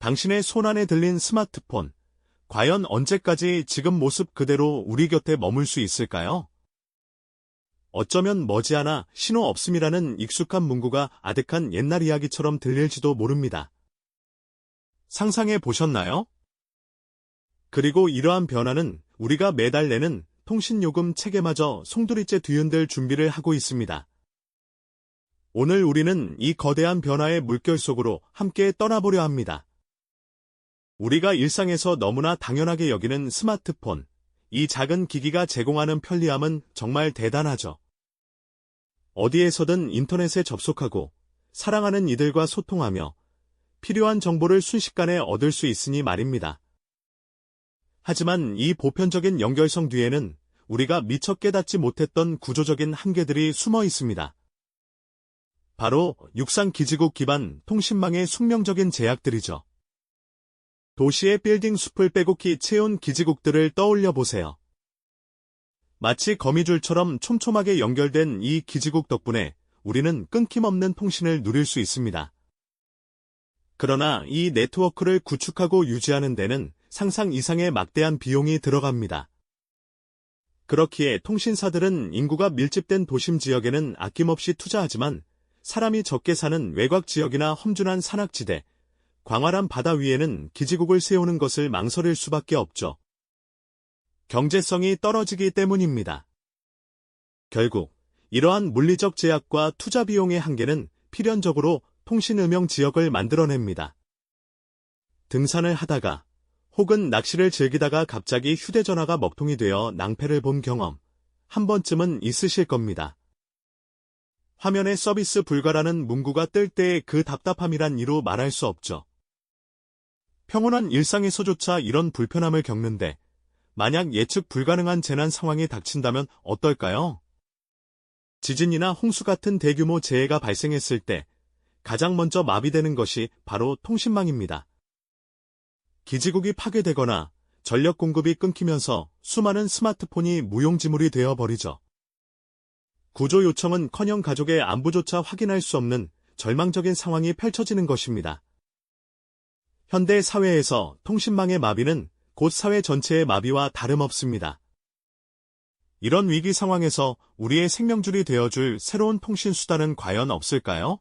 당신의 손안에 들린 스마트폰, 과연 언제까지 지금 모습 그대로 우리 곁에 머물 수 있을까요? 어쩌면 머지않아 신호 없음이라는 익숙한 문구가 아득한 옛날 이야기처럼 들릴지도 모릅니다. 상상해 보셨나요? 그리고 이러한 변화는 우리가 매달 내는 통신요금 체계마저 송두리째 뒤흔들 준비를 하고 있습니다. 오늘 우리는 이 거대한 변화의 물결 속으로 함께 떠나보려 합니다. 우리가 일상에서 너무나 당연하게 여기는 스마트폰, 이 작은 기기가 제공하는 편리함은 정말 대단하죠. 어디에서든 인터넷에 접속하고 사랑하는 이들과 소통하며 필요한 정보를 순식간에 얻을 수 있으니 말입니다. 하지만 이 보편적인 연결성 뒤에는 우리가 미처 깨닫지 못했던 구조적인 한계들이 숨어 있습니다. 바로 육상기지국 기반 통신망의 숙명적인 제약들이죠. 도시의 빌딩 숲을 빼곡히 채운 기지국들을 떠올려 보세요. 마치 거미줄처럼 촘촘하게 연결된 이 기지국 덕분에 우리는 끊김없는 통신을 누릴 수 있습니다. 그러나 이 네트워크를 구축하고 유지하는 데는 상상 이상의 막대한 비용이 들어갑니다. 그렇기에 통신사들은 인구가 밀집된 도심 지역에는 아낌없이 투자하지만 사람이 적게 사는 외곽 지역이나 험준한 산악지대, 광활한 바다 위에는 기지국을 세우는 것을 망설일 수밖에 없죠. 경제성이 떨어지기 때문입니다. 결국 이러한 물리적 제약과 투자 비용의 한계는 필연적으로 통신음영 지역을 만들어냅니다. 등산을 하다가 혹은 낚시를 즐기다가 갑자기 휴대전화가 먹통이 되어 낭패를 본 경험 한 번쯤은 있으실 겁니다. 화면에 서비스 불가라는 문구가 뜰 때의 그 답답함이란 이루 말할 수 없죠. 평온한 일상에서조차 이런 불편함을 겪는데 만약 예측 불가능한 재난 상황이 닥친다면 어떨까요? 지진이나 홍수 같은 대규모 재해가 발생했을 때 가장 먼저 마비되는 것이 바로 통신망입니다. 기지국이 파괴되거나 전력 공급이 끊기면서 수많은 스마트폰이 무용지물이 되어버리죠. 구조 요청은커녕 가족의 안부조차 확인할 수 없는 절망적인 상황이 펼쳐지는 것입니다. 현대 사회에서 통신망의 마비는 곧 사회 전체의 마비와 다름없습니다. 이런 위기 상황에서 우리의 생명줄이 되어줄 새로운 통신수단은 과연 없을까요?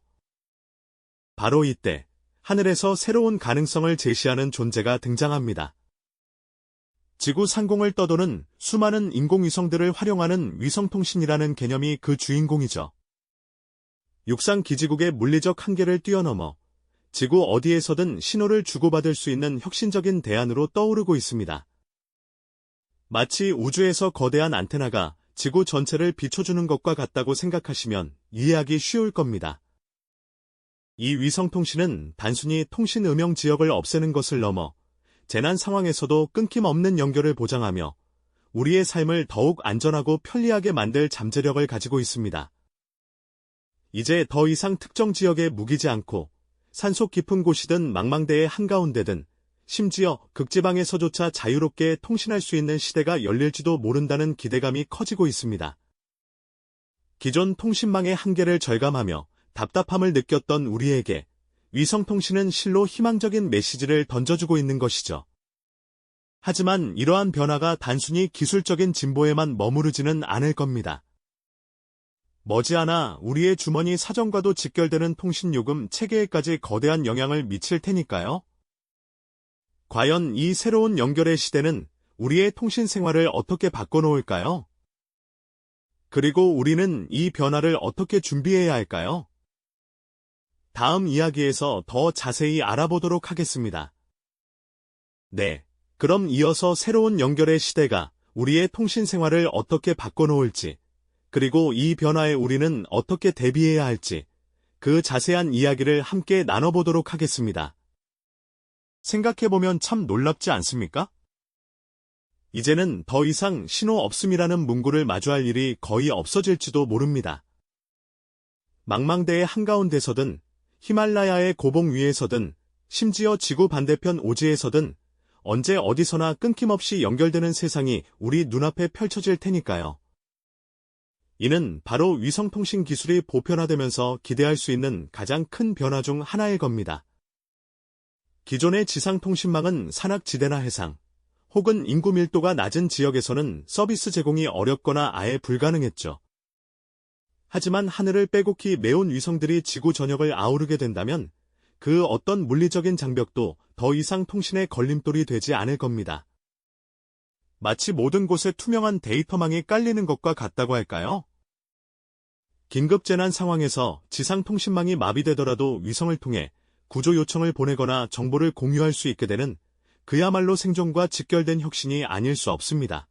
바로 이때 하늘에서 새로운 가능성을 제시하는 존재가 등장합니다. 지구 상공을 떠도는 수많은 인공위성들을 활용하는 위성통신이라는 개념이 그 주인공이죠. 육상기지국의 물리적 한계를 뛰어넘어 지구 어디에서든 신호를 주고받을 수 있는 혁신적인 대안으로 떠오르고 있습니다. 마치 우주에서 거대한 안테나가 지구 전체를 비춰주는 것과 같다고 생각하시면 이해하기 쉬울 겁니다. 이 위성통신은 단순히 통신 음영 지역을 없애는 것을 넘어 재난 상황에서도 끊김없는 연결을 보장하며 우리의 삶을 더욱 안전하고 편리하게 만들 잠재력을 가지고 있습니다. 이제 더 이상 특정 지역에 묵이지 않고 산속 깊은 곳이든 망망대해 한가운데든 심지어 극지방에서조차 자유롭게 통신할 수 있는 시대가 열릴지도 모른다는 기대감이 커지고 있습니다. 기존 통신망의 한계를 절감하며 답답함을 느꼈던 우리에게 위성통신은 실로 희망적인 메시지를 던져주고 있는 것이죠. 하지만 이러한 변화가 단순히 기술적인 진보에만 머무르지는 않을 겁니다. 머지않아 우리의 주머니 사정과도 직결되는 통신요금 체계에까지 거대한 영향을 미칠 테니까요. 과연 이 새로운 연결의 시대는 우리의 통신 생활을 어떻게 바꿔놓을까요? 그리고 우리는 이 변화를 어떻게 준비해야 할까요? 다음 이야기에서 더 자세히 알아보도록 하겠습니다. 네, 그럼 이어서 새로운 연결의 시대가 우리의 통신 생활을 어떻게 바꿔놓을지, 그리고 이 변화에 우리는 어떻게 대비해야 할지, 그 자세한 이야기를 함께 나눠보도록 하겠습니다. 생각해보면 참 놀랍지 않습니까? 이제는 더 이상 신호 없음이라는 문구를 마주할 일이 거의 없어질지도 모릅니다. 망망대해 한가운데서든 히말라야의 고봉 위에서든 심지어 지구 반대편 오지에서든 언제 어디서나 끊김없이 연결되는 세상이 우리 눈앞에 펼쳐질 테니까요. 이는 바로 위성통신 기술이 보편화되면서 기대할 수 있는 가장 큰 변화 중 하나일 겁니다. 기존의 지상통신망은 산악지대나 해상, 혹은 인구 밀도가 낮은 지역에서는 서비스 제공이 어렵거나 아예 불가능했죠. 하지만 하늘을 빼곡히 메운 위성들이 지구 전역을 아우르게 된다면 그 어떤 물리적인 장벽도 더 이상 통신의 걸림돌이 되지 않을 겁니다. 마치 모든 곳에 투명한 데이터망이 깔리는 것과 같다고 할까요? 긴급재난 상황에서 지상통신망이 마비되더라도 위성을 통해 구조 요청을 보내거나 정보를 공유할 수 있게 되는 그야말로 생존과 직결된 혁신이 아닐 수 없습니다.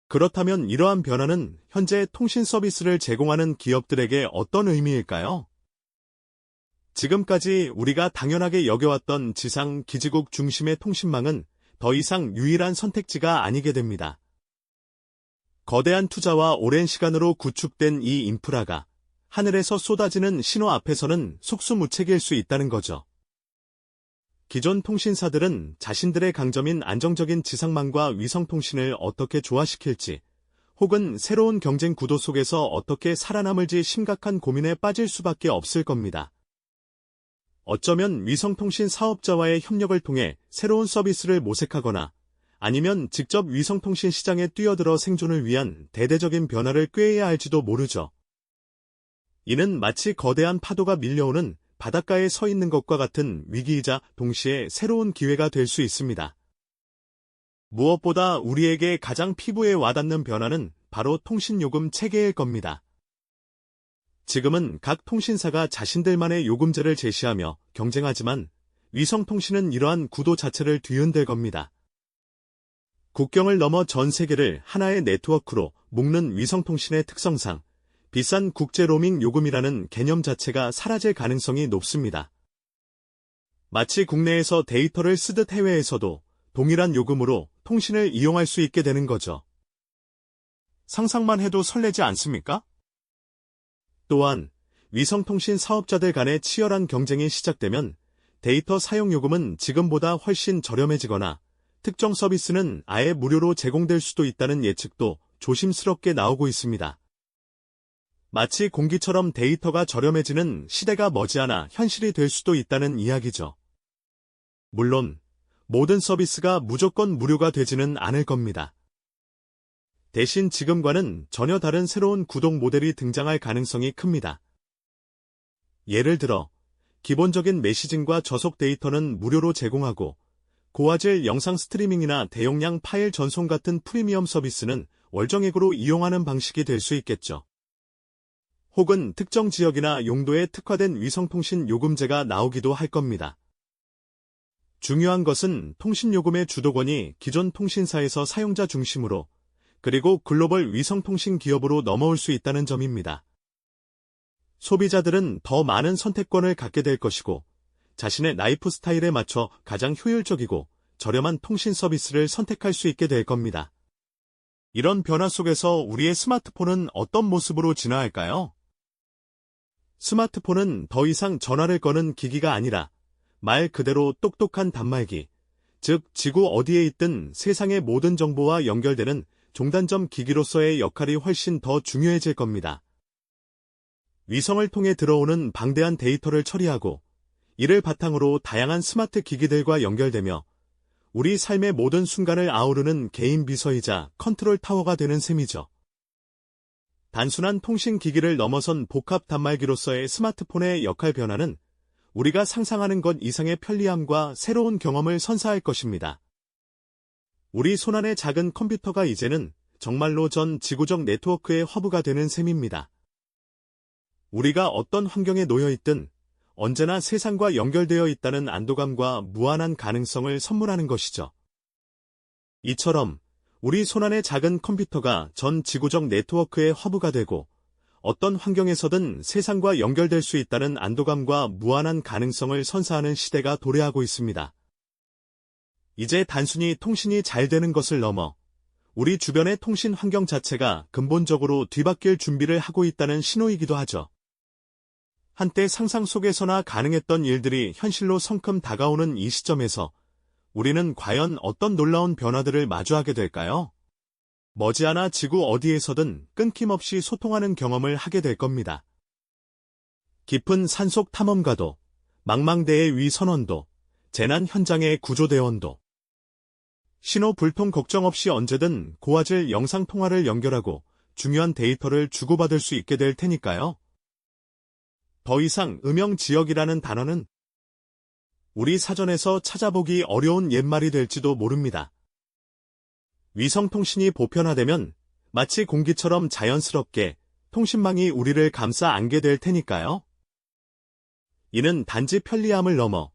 그렇다면 이러한 변화는 현재 통신 서비스를 제공하는 기업들에게 어떤 의미일까요? 지금까지 우리가 당연하게 여겨왔던 지상 기지국 중심의 통신망은 더 이상 유일한 선택지가 아니게 됩니다. 거대한 투자와 오랜 시간으로 구축된 이 인프라가 하늘에서 쏟아지는 신호 앞에서는 속수무책일 수 있다는 거죠. 기존 통신사들은 자신들의 강점인 안정적인 지상망과 위성통신을 어떻게 조화시킬지, 혹은 새로운 경쟁 구도 속에서 어떻게 살아남을지 심각한 고민에 빠질 수밖에 없을 겁니다. 어쩌면 위성통신 사업자와의 협력을 통해 새로운 서비스를 모색하거나 아니면 직접 위성통신 시장에 뛰어들어 생존을 위한 대대적인 변화를 꾀해야 할지도 모르죠. 이는 마치 거대한 파도가 밀려오는 바닷가에 서 있는 것과 같은 위기이자 동시에 새로운 기회가 될 수 있습니다. 무엇보다 우리에게 가장 피부에 와닿는 변화는 바로 통신요금 체계일 겁니다. 지금은 각 통신사가 자신들만의 요금제를 제시하며 경쟁하지만 위성통신은 이러한 구도 자체를 뒤흔들 겁니다. 국경을 넘어 전 세계를 하나의 네트워크로 묶는 위성통신의 특성상 비싼 국제 로밍 요금이라는 개념 자체가 사라질 가능성이 높습니다. 마치 국내에서 데이터를 쓰듯 해외에서도 동일한 요금으로 통신을 이용할 수 있게 되는 거죠. 상상만 해도 설레지 않습니까? 또한 위성통신 사업자들 간의 치열한 경쟁이 시작되면 데이터 사용 요금은 지금보다 훨씬 저렴해지거나 특정 서비스는 아예 무료로 제공될 수도 있다는 예측도 조심스럽게 나오고 있습니다. 마치 공기처럼 데이터가 저렴해지는 시대가 머지않아 현실이 될 수도 있다는 이야기죠. 물론 모든 서비스가 무조건 무료가 되지는 않을 겁니다. 대신 지금과는 전혀 다른 새로운 구독 모델이 등장할 가능성이 큽니다. 예를 들어 기본적인 메시징과 저속 데이터는 무료로 제공하고 고화질 영상 스트리밍이나 대용량 파일 전송 같은 프리미엄 서비스는 월정액으로 이용하는 방식이 될 수 있겠죠. 혹은 특정 지역이나 용도에 특화된 위성통신 요금제가 나오기도 할 겁니다. 중요한 것은 통신요금의 주도권이 기존 통신사에서 사용자 중심으로 그리고 글로벌 위성통신 기업으로 넘어올 수 있다는 점입니다. 소비자들은 더 많은 선택권을 갖게 될 것이고 자신의 라이프 스타일에 맞춰 가장 효율적이고 저렴한 통신 서비스를 선택할 수 있게 될 겁니다. 이런 변화 속에서 우리의 스마트폰은 어떤 모습으로 진화할까요? 스마트폰은 더 이상 전화를 거는 기기가 아니라 말 그대로 똑똑한 단말기, 즉 지구 어디에 있든 세상의 모든 정보와 연결되는 종단점 기기로서의 역할이 훨씬 더 중요해질 겁니다. 위성을 통해 들어오는 방대한 데이터를 처리하고 이를 바탕으로 다양한 스마트 기기들과 연결되며 우리 삶의 모든 순간을 아우르는 개인 비서이자 컨트롤 타워가 되는 셈이죠. 단순한 통신 기기를 넘어선 복합 단말기로서의 스마트폰의 역할 변화는 우리가 상상하는 것 이상의 편리함과 새로운 경험을 선사할 것입니다. 우리 손안의 작은 컴퓨터가 이제는 정말로 전 지구적 네트워크의 허브가 되는 셈입니다. 우리가 어떤 환경에 놓여 있든 언제나 세상과 연결되어 있다는 안도감과 무한한 가능성을 선물하는 것이죠. 이처럼 우리 손안의 작은 컴퓨터가 전 지구적 네트워크의 허브가 되고 어떤 환경에서든 세상과 연결될 수 있다는 안도감과 무한한 가능성을 선사하는 시대가 도래하고 있습니다. 이제 단순히 통신이 잘 되는 것을 넘어 우리 주변의 통신 환경 자체가 근본적으로 뒤바뀔 준비를 하고 있다는 신호이기도 하죠. 한때 상상 속에서나 가능했던 일들이 현실로 성큼 다가오는 이 시점에서 우리는 과연 어떤 놀라운 변화들을 마주하게 될까요? 머지않아 지구 어디에서든 끊김없이 소통하는 경험을 하게 될 겁니다. 깊은 산속 탐험가도, 망망대해 위 선원도, 재난 현장의 구조대원도 신호 불통 걱정 없이 언제든 고화질 영상통화를 연결하고 중요한 데이터를 주고받을 수 있게 될 테니까요. 더 이상 음영지역이라는 단어는 우리 사전에서 찾아보기 어려운 옛말이 될지도 모릅니다. 위성통신이 보편화되면 마치 공기처럼 자연스럽게 통신망이 우리를 감싸 안게 될 테니까요. 이는 단지 편리함을 넘어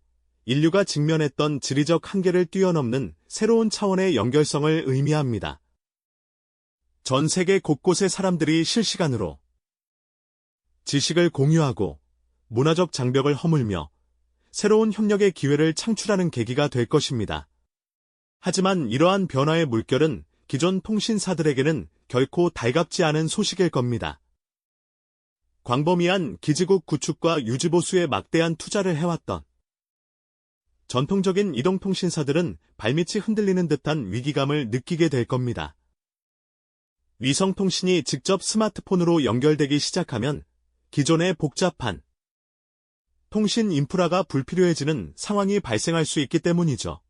인류가 직면했던 지리적 한계를 뛰어넘는 새로운 차원의 연결성을 의미합니다. 전 세계 곳곳의 사람들이 실시간으로 지식을 공유하고 문화적 장벽을 허물며 새로운 협력의 기회를 창출하는 계기가 될 것입니다. 하지만 이러한 변화의 물결은 기존 통신사들에게는 결코 달갑지 않은 소식일 겁니다. 광범위한 기지국 구축과 유지보수에 막대한 투자를 해왔던 전통적인 이동통신사들은 발밑이 흔들리는 듯한 위기감을 느끼게 될 겁니다. 위성통신이 직접 스마트폰으로 연결되기 시작하면 기존의 복잡한 통신 인프라가 불필요해지는 상황이 발생할 수 있기 때문이죠.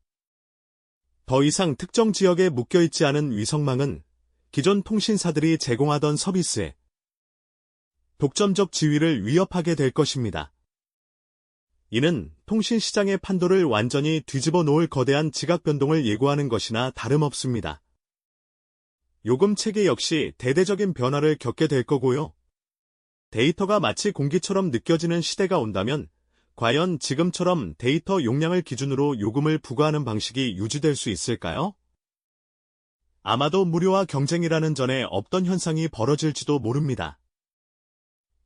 더 이상 특정 지역에 묶여있지 않은 위성망은 기존 통신사들이 제공하던 서비스에 독점적 지위를 위협하게 될 것입니다. 이는 통신시장의 판도를 완전히 뒤집어 놓을 거대한 지각 변동을 예고하는 것이나 다름없습니다. 요금 체계 역시 대대적인 변화를 겪게 될 거고요. 데이터가 마치 공기처럼 느껴지는 시대가 온다면 과연 지금처럼 데이터 용량을 기준으로 요금을 부과하는 방식이 유지될 수 있을까요? 아마도 무료와 경쟁이라는 전에 없던 현상이 벌어질지도 모릅니다.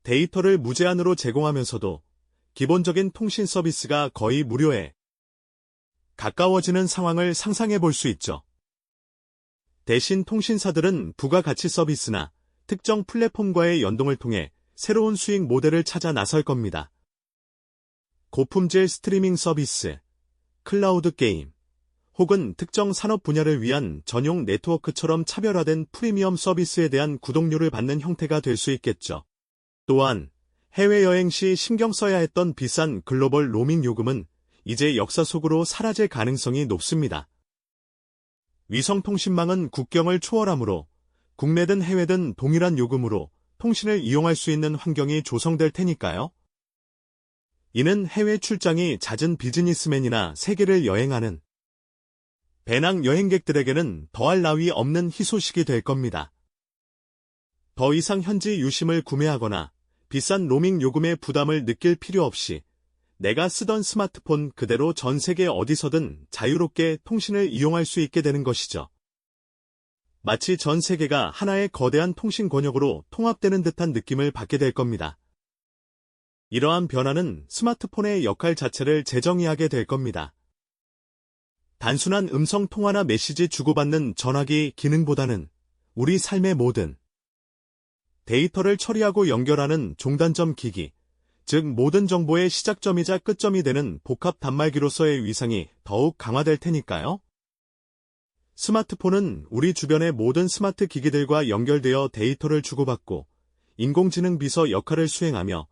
데이터를 무제한으로 제공하면서도 기본적인 통신 서비스가 거의 무료에 가까워지는 상황을 상상해 볼 수 있죠. 대신 통신사들은 부가가치 서비스나 특정 플랫폼과의 연동을 통해 새로운 수익 모델을 찾아 나설 겁니다. 고품질 스트리밍 서비스, 클라우드 게임, 혹은 특정 산업 분야를 위한 전용 네트워크처럼 차별화된 프리미엄 서비스에 대한 구독료를 받는 형태가 될 수 있겠죠. 또한 해외여행 시 신경 써야 했던 비싼 글로벌 로밍 요금은 이제 역사 속으로 사라질 가능성이 높습니다. 위성통신망은 국경을 초월하므로 국내든 해외든 동일한 요금으로 통신을 이용할 수 있는 환경이 조성될 테니까요. 이는 해외 출장이 잦은 비즈니스맨이나 세계를 여행하는 배낭 여행객들에게는 더할 나위 없는 희소식이 될 겁니다. 더 이상 현지 유심을 구매하거나 비싼 로밍 요금의 부담을 느낄 필요 없이 내가 쓰던 스마트폰 그대로 전 세계 어디서든 자유롭게 통신을 이용할 수 있게 되는 것이죠. 마치 전 세계가 하나의 거대한 통신 권역으로 통합되는 듯한 느낌을 받게 될 겁니다. 이러한 변화는 스마트폰의 역할 자체를 재정의하게 될 겁니다. 단순한 음성 통화나 메시지 주고받는 전화기 기능보다는 우리 삶의 모든 데이터를 처리하고 연결하는 종단점 기기, 즉 모든 정보의 시작점이자 끝점이 되는 복합 단말기로서의 위상이 더욱 강화될 테니까요. 스마트폰은 우리 주변의 모든 스마트 기기들과 연결되어 데이터를 주고받고 인공지능 비서 역할을 수행하며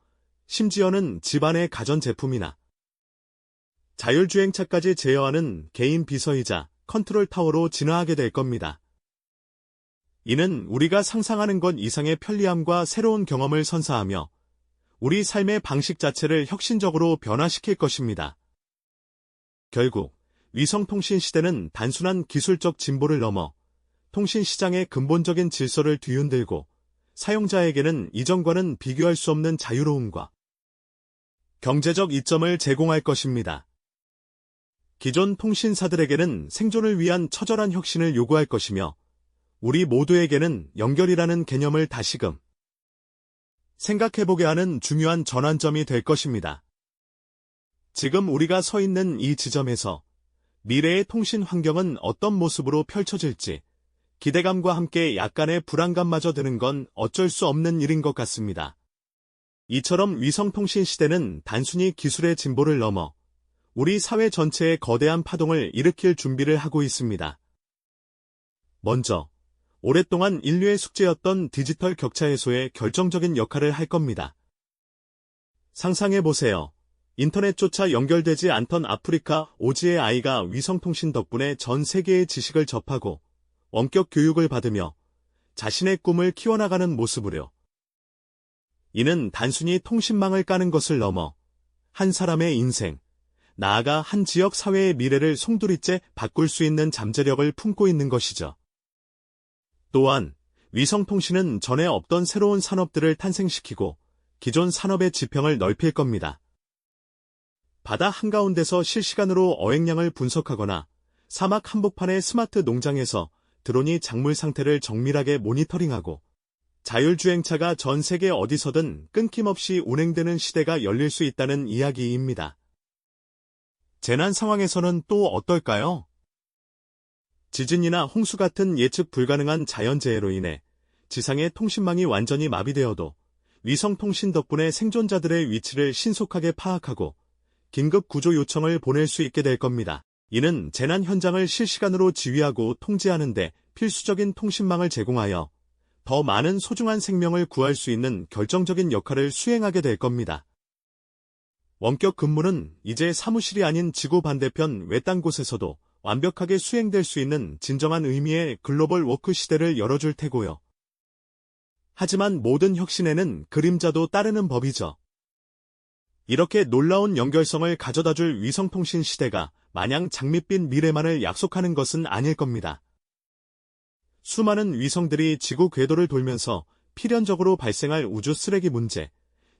심지어는 집안의 가전제품이나 자율주행차까지 제어하는 개인 비서이자 컨트롤 타워로 진화하게 될 겁니다. 이는 우리가 상상하는 것 이상의 편리함과 새로운 경험을 선사하며 우리 삶의 방식 자체를 혁신적으로 변화시킬 것입니다. 결국 위성통신 시대는 단순한 기술적 진보를 넘어 통신 시장의 근본적인 질서를 뒤흔들고 사용자에게는 이전과는 비교할 수 없는 자유로움과 경제적 이점을 제공할 것입니다. 기존 통신사들에게는 생존을 위한 처절한 혁신을 요구할 것이며 우리 모두에게는 연결이라는 개념을 다시금 생각해보게 하는 중요한 전환점이 될 것입니다. 지금 우리가 서 있는 이 지점에서 미래의 통신 환경은 어떤 모습으로 펼쳐질지 기대감과 함께 약간의 불안감마저 드는 건 어쩔 수 없는 일인 것 같습니다. 이처럼 위성통신 시대는 단순히 기술의 진보를 넘어 우리 사회 전체의 거대한 파동을 일으킬 준비를 하고 있습니다. 먼저 오랫동안 인류의 숙제였던 디지털 격차 해소에 결정적인 역할을 할 겁니다. 상상해보세요. 인터넷조차 연결되지 않던 아프리카 오지의 아이가 위성통신 덕분에 전 세계의 지식을 접하고 원격 교육을 받으며 자신의 꿈을 키워나가는 모습으로. 이는 단순히 통신망을 까는 것을 넘어 한 사람의 인생, 나아가 한 지역 사회의 미래를 송두리째 바꿀 수 있는 잠재력을 품고 있는 것이죠. 또한 위성통신은 전에 없던 새로운 산업들을 탄생시키고 기존 산업의 지평을 넓힐 겁니다. 바다 한가운데서 실시간으로 어획량을 분석하거나 사막 한복판의 스마트 농장에서 드론이 작물 상태를 정밀하게 모니터링하고 자율주행차가 전 세계 어디서든 끊김없이 운행되는 시대가 열릴 수 있다는 이야기입니다. 재난 상황에서는 또 어떨까요? 지진이나 홍수 같은 예측 불가능한 자연재해로 인해 지상의 통신망이 완전히 마비되어도 위성통신 덕분에 생존자들의 위치를 신속하게 파악하고 긴급 구조 요청을 보낼 수 있게 될 겁니다. 이는 재난 현장을 실시간으로 지휘하고 통제하는 데 필수적인 통신망을 제공하여 더 많은 소중한 생명을 구할 수 있는 결정적인 역할을 수행하게 될 겁니다. 원격 근무는 이제 사무실이 아닌 지구 반대편 외딴 곳에서도 완벽하게 수행될 수 있는 진정한 의미의 글로벌 워크 시대를 열어줄 테고요. 하지만 모든 혁신에는 그림자도 따르는 법이죠. 이렇게 놀라운 연결성을 가져다줄 위성통신 시대가 마냥 장밋빛 미래만을 약속하는 것은 아닐 겁니다. 수많은 위성들이 지구 궤도를 돌면서 필연적으로 발생할 우주 쓰레기 문제,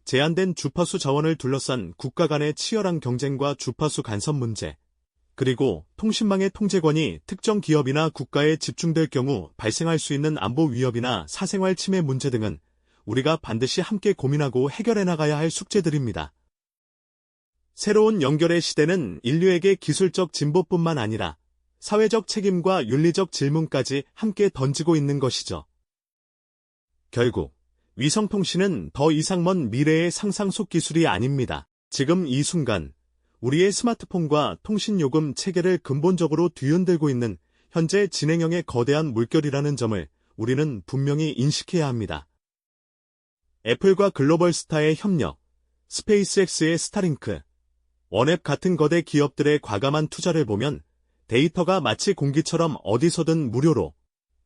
제한된 주파수 자원을 둘러싼 국가 간의 치열한 경쟁과 주파수 간섭 문제, 그리고 통신망의 통제권이 특정 기업이나 국가에 집중될 경우 발생할 수 있는 안보 위협이나 사생활 침해 문제 등은 우리가 반드시 함께 고민하고 해결해 나가야 할 숙제들입니다. 새로운 연결의 시대는 인류에게 기술적 진보뿐만 아니라 사회적 책임과 윤리적 질문까지 함께 던지고 있는 것이죠. 결국 위성통신은 더 이상 먼 미래의 상상 속 기술이 아닙니다. 지금 이 순간 우리의 스마트폰과 통신요금 체계를 근본적으로 뒤흔들고 있는 현재 진행형의 거대한 물결이라는 점을 우리는 분명히 인식해야 합니다. 애플과 글로벌 스타의 협력, 스페이스X의 스타링크, 원앱 같은 거대 기업들의 과감한 투자를 보면 데이터가 마치 공기처럼 어디서든 무료로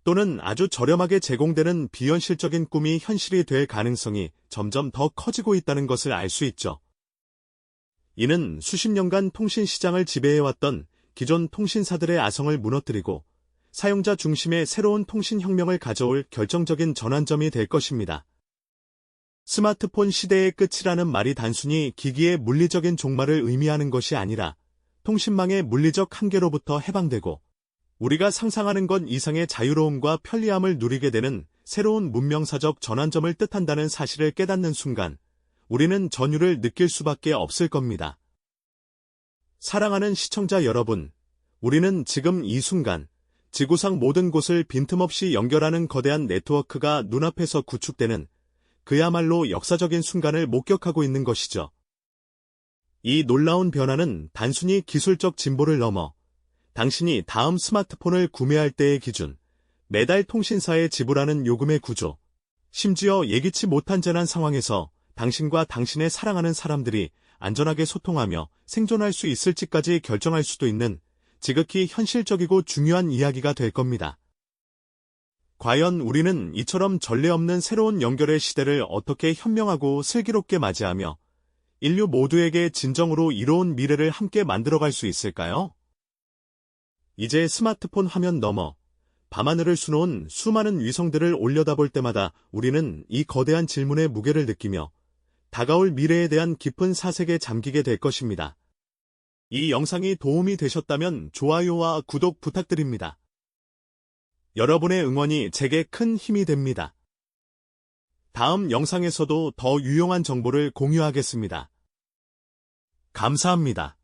또는 아주 저렴하게 제공되는 비현실적인 꿈이 현실이 될 가능성이 점점 더 커지고 있다는 것을 알 수 있죠. 이는 수십 년간 통신 시장을 지배해왔던 기존 통신사들의 아성을 무너뜨리고 사용자 중심의 새로운 통신 혁명을 가져올 결정적인 전환점이 될 것입니다. 스마트폰 시대의 끝이라는 말이 단순히 기기의 물리적인 종말을 의미하는 것이 아니라 통신망의 물리적 한계로부터 해방되고 우리가 상상하는 것 이상의 자유로움과 편리함을 누리게 되는 새로운 문명사적 전환점을 뜻한다는 사실을 깨닫는 순간 우리는 전율을 느낄 수밖에 없을 겁니다. 사랑하는 시청자 여러분, 우리는 지금 이 순간 지구상 모든 곳을 빈틈없이 연결하는 거대한 네트워크가 눈앞에서 구축되는 그야말로 역사적인 순간을 목격하고 있는 것이죠. 이 놀라운 변화는 단순히 기술적 진보를 넘어 당신이 다음 스마트폰을 구매할 때의 기준, 매달 통신사에 지불하는 요금의 구조, 심지어 예기치 못한 재난 상황에서 당신과 당신의 사랑하는 사람들이 안전하게 소통하며 생존할 수 있을지까지 결정할 수도 있는 지극히 현실적이고 중요한 이야기가 될 겁니다. 과연 우리는 이처럼 전례 없는 새로운 연결의 시대를 어떻게 현명하고 슬기롭게 맞이하며 인류 모두에게 진정으로 이로운 미래를 함께 만들어갈 수 있을까요? 이제 스마트폰 화면 너머 밤하늘을 수놓은 수많은 위성들을 올려다볼 때마다 우리는 이 거대한 질문의 무게를 느끼며 다가올 미래에 대한 깊은 사색에 잠기게 될 것입니다. 이 영상이 도움이 되셨다면 좋아요와 구독 부탁드립니다. 여러분의 응원이 제게 큰 힘이 됩니다. 다음 영상에서도 더 유용한 정보를 공유하겠습니다. 감사합니다.